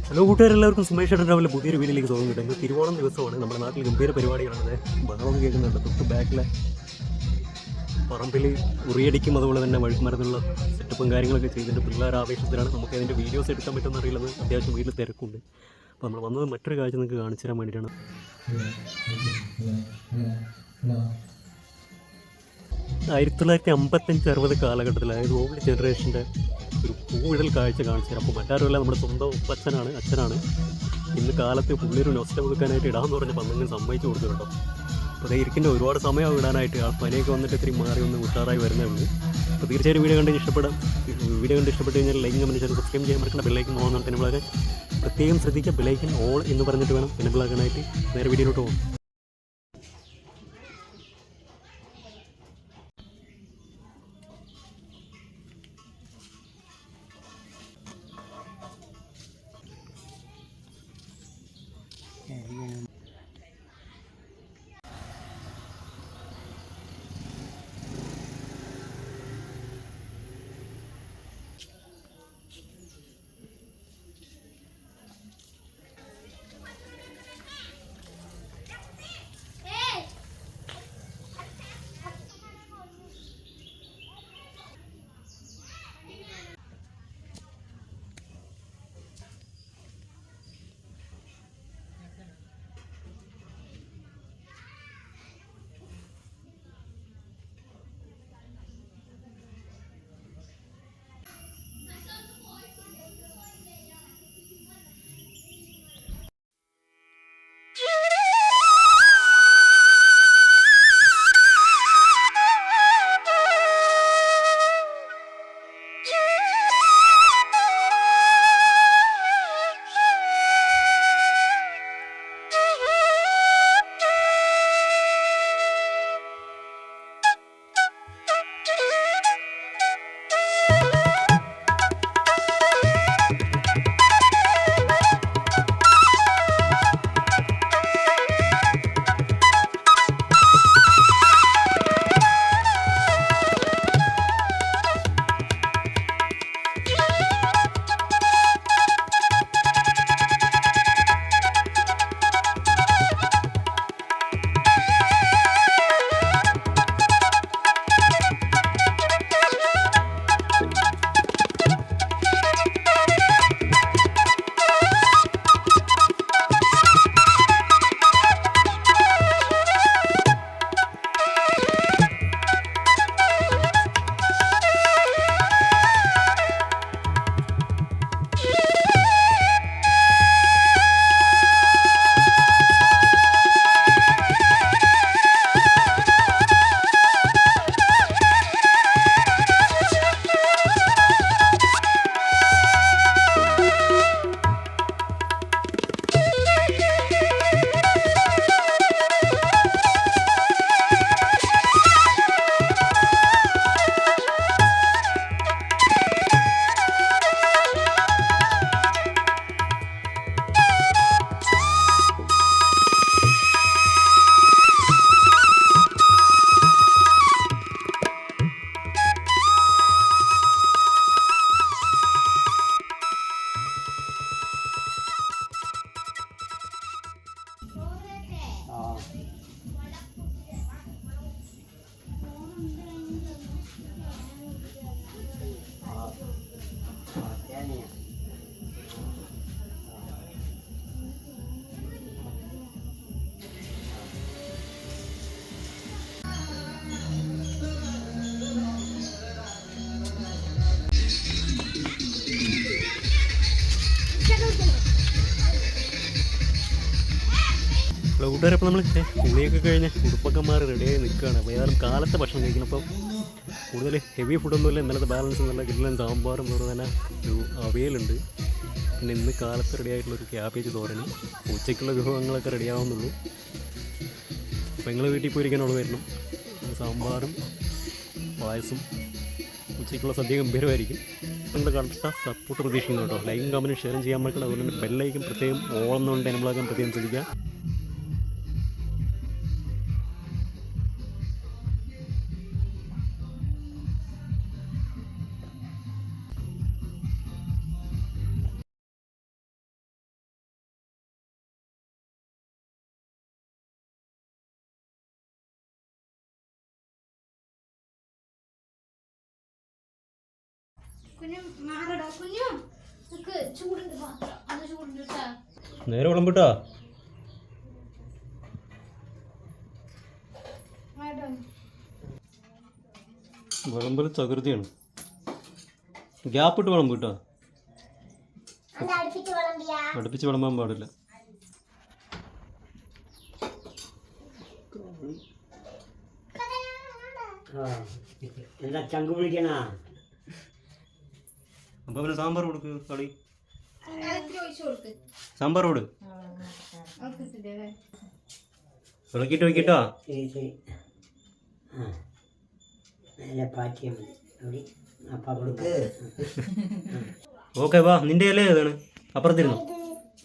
Hello കൂട്ടുകാരെല്ലാവർക്കും Sumesh ഏട്ടൻ രാവിലെ പുതിയൊരു വീട്ടിലേക്ക് തോന്നുന്നുണ്ട്. ഇന്ന് തിരുവോണം ദിവസമാണ്. നമ്മുടെ നാട്ടിൽ ഗംഭീര പരിപാടികളാണ്. ബഹളം കേൾക്കുന്നുണ്ട്. തൊട്ട് ബാക്കിലെ പറമ്പിൽ ഉറിയടിക്കും അതുപോലെ തന്നെ വഴുക്കുമരത്തിലുള്ള സെറ്റപ്പും കാര്യങ്ങളൊക്കെ ചെയ്തിട്ട് പിള്ളേർ ആവേശത്തിലാണ്. നമുക്ക് അതിൻ്റെ വീഡിയോസ് എടുക്കാൻ പറ്റുമെന്ന് അറിയില്ലത്. അത്യാവശ്യം വീട്ടിൽ തിരക്കുണ്ട്. അപ്പോൾ നമ്മൾ വന്നത് മറ്റൊരു കാഴ്ച നിങ്ങൾക്ക് കാണിച്ചു തരാൻ വേണ്ടിയിട്ടാണ്. 1955-60 കാലഘട്ടത്തിൽ, അതായത് ഓൾഡ് ജനറേഷൻ്റെ ഒരു പൂവിടൽ കാഴ്ച കാണിച്ചു തരാം. അപ്പോൾ മറ്റാരുമല്ല, നമ്മുടെ സ്വന്തം അച്ഛനാണ്. ഇന്ന് കാലത്ത് പുള്ളിയൊരു നൊസ്റ്റ പുതുക്കാനായിട്ട് ഇടാമെന്ന് പറഞ്ഞ് പന്തെങ്കിലും സമ്മതിച്ചു കൊടുത്തിട്ടുണ്ടോ. അപ്പോൾ അതേ ഇരിക്കുന്ന ഒരുപാട് സമയമാവും ഇടാനായിട്ട്. ആ പനിയൊക്കെ വന്നിട്ട് ഇത്തിരി മാറി ഒന്ന് ഉഷാറായി വരുന്നേ ഉള്ളൂ. അപ്പോൾ തീർച്ചയായും വീഡിയോ കണ്ട് ഇഷ്ടപ്പെട്ട് കഴിഞ്ഞാൽ ലൈക്ക് കമൻറ്റ് ചെയ്യാൻ സബ്സ്ക്രൈബ് ചെയ്യാൻ മറക്കേണ്ട. ബെല്ലൈക്കൻ ഓൺ ആണ് നമ്മളൊക്കെ പ്രത്യേകം ശ്രദ്ധിക്കുക. ബെല്ലൈക്കൻ ഓൾ എന്ന് പറഞ്ഞിട്ട് വേണം എനബിളാക്കാനായിട്ട്. നേരെ വീഡിയോയിലോട്ട് പോകും. കൂട്ടുകാരപ്പോൾ നമ്മൾ കുളിയൊക്കെ കഴിഞ്ഞ് ഉടുപ്പൊക്കെ മാറി റെഡിയായി നിൽക്കുകയാണ്. അപ്പോൾ ഏതായാലും കാലത്തെ ഭക്ഷണം കഴിക്കണം. അപ്പോൾ കൂടുതൽ ഹെവി ഫുഡൊന്നുമില്ല. ഇന്നലത്തെ ബാലൻസ് നല്ല കിടലൻ സാമ്പാറും അതുപോലെ തന്നെ ഒരു അവിയലുണ്ട്. പിന്നെ ഇന്ന് കാലത്ത് റെഡിയായിട്ടുള്ളൊരു ക്യാബേജ് തോരനും. ഉച്ചയ്ക്കുള്ള വിഭവങ്ങളൊക്കെ റെഡിയാവുന്നുള്ളൂ. അപ്പോൾ നിങ്ങൾ വീട്ടിൽ പോയിരിക്കാനുള്ള വരണം. സാമ്പാറും പായസം, ഉച്ചയ്ക്കുള്ള സദ്യ ഗംഭീരമായിരിക്കും. നിങ്ങൾ കണ്ട സപ്പോർട്ട് പ്രതീക്ഷിക്കുന്നു കേട്ടോ. ലൈക്കും കമൻറ്റും ഷെയറും ചെയ്യാൻ പറ്റണം. അതുപോലെ തന്നെ ബെല്ലൈക്കും പ്രത്യേകം ഓളെന്നുകൊണ്ട് എനബിളാക്കാൻ പ്രത്യേകം ശ്രദ്ധിക്കുക. നേരെ വിളമ്പിട്ടാ. വിളമ്പൽ തകൃതിയാണ്. ഗ്യാപ്പിട്ട് വിളമ്പ് കേട്ടോ. അടുപ്പിച്ച് വിളമ്പാൻ പാടില്ല. അപ്പൊ പിന്നെ സാമ്പാർ കൊടുക്ക്. കളി സാമ്പാർ കൊടു. ഇളക്കിട്ട് വയ്ക്കിട്ടോ. ഓക്കെ വാ. നിന്റെ അല്ലേ ഏതാണ്? അപ്പുറത്തിരുന്നു.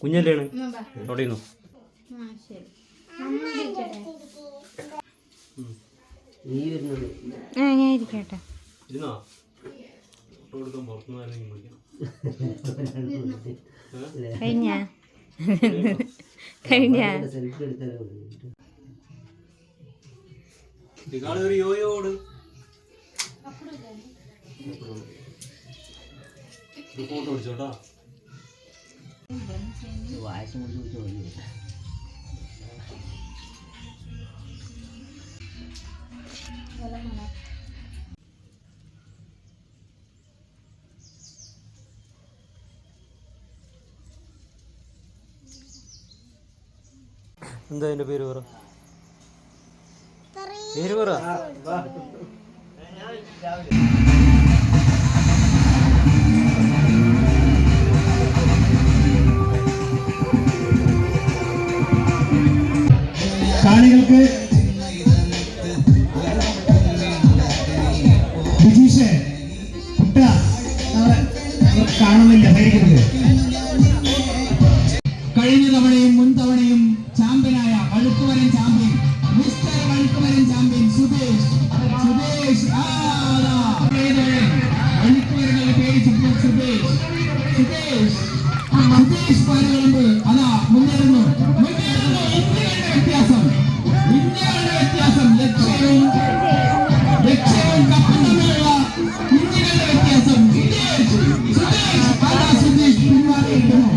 കുഞ്ഞല്ലേണ് അവിടെ ഇരുന്നു. ഇരുന്നോ? കൊടുക്കാൻ പുറത്തുനിന്ന് ഒരു യോയോട് ഫോട്ടോ പിടിച്ചോട്ടാ. എന്താ അതിന്റെ പേര് പറ. പേര് പറ. കാണികൾക്ക് ബിജീഷ് കുട്ട കാണുന്നില്ല. പേടിക്കുന്നത് കഴിഞ്ഞ തവണയും മുൻ തവണയും ചാമ്പ്യനായ വഴുക്കുമരൻ ചാമ്പ്യൻ, മിസ്റ്റർ വഴുക്കുമരൻ ചാമ്പ്യൻ സുദേശ്. വഴുക്കുമരങ്ങളുടെ പേര് സുദേശ്. സുദേശ് പാലുകളുണ്ട്. അതാ മുന്നേറുന്നു. ഇന്ത്യയുടെ വ്യത്യാസം ലക്ഷ്യവും കപ്പും തമ്മിലുള്ള ഇന്ത്യയുടെ വ്യത്യാസം. സുദേശ് പിന്മാറിയിരിക്കുന്നു.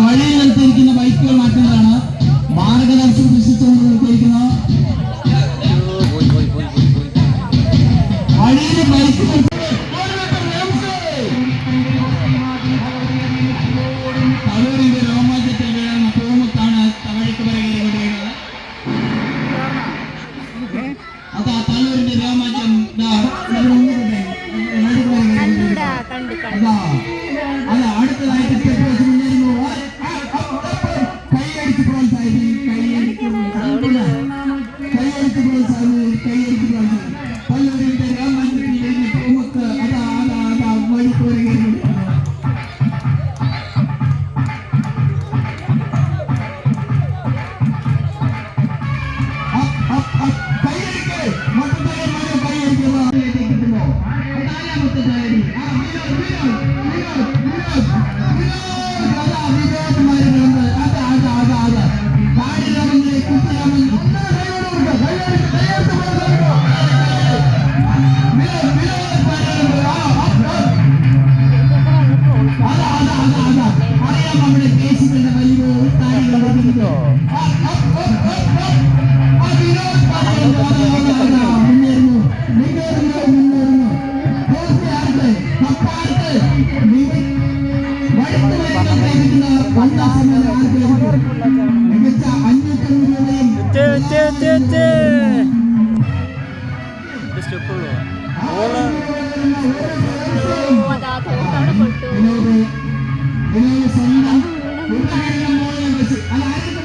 വഴിയിൽ നിർത്തിയിരിക്കുന്ന ബൈക്കുകൾ മാറ്റുന്നതാണ്. മാർഗദർശനം സൃഷ്ടിച്ചുകൊണ്ട് നിർത്തിയിരിക്കുന്ന വഴിയിൽ ബൈക്കുകൾ തവൂരിന്റെ രോമാഞ്ചത്തിൽ വീഴുന്ന പൂമുത്താണ് തവഴിക്ക് പറയുന്നത്. അതാ തവൂരിന്റെ രോമാഞ്ചം. അതാ അടുത്തതായിട്ട് മുന്നേറുന്നു. കൈയടിച്ച് പ്രോത്സാഹിപ്പിക്കും. തവൂരിന്റെ രോമാഞ്ചത്തിൽ വീഴുന്ന പൂമുത്ത്. അതാ വഴിക്ക് പറയുന്നത്. അറിയാം നമ്മുടെ ദേശികളുടെ വലിയ മികച്ച 500 രൂപയും സ്റ്റെപ്പ് വരുന്ന ഓരോ പ്രേക്ഷകരും അതാ തോക്കവിടെ പൊട്ടു വിനോദ് സ്വന്തം ഉപകരണം മോളിൽ വെച്ച് അത് ആർക്ക്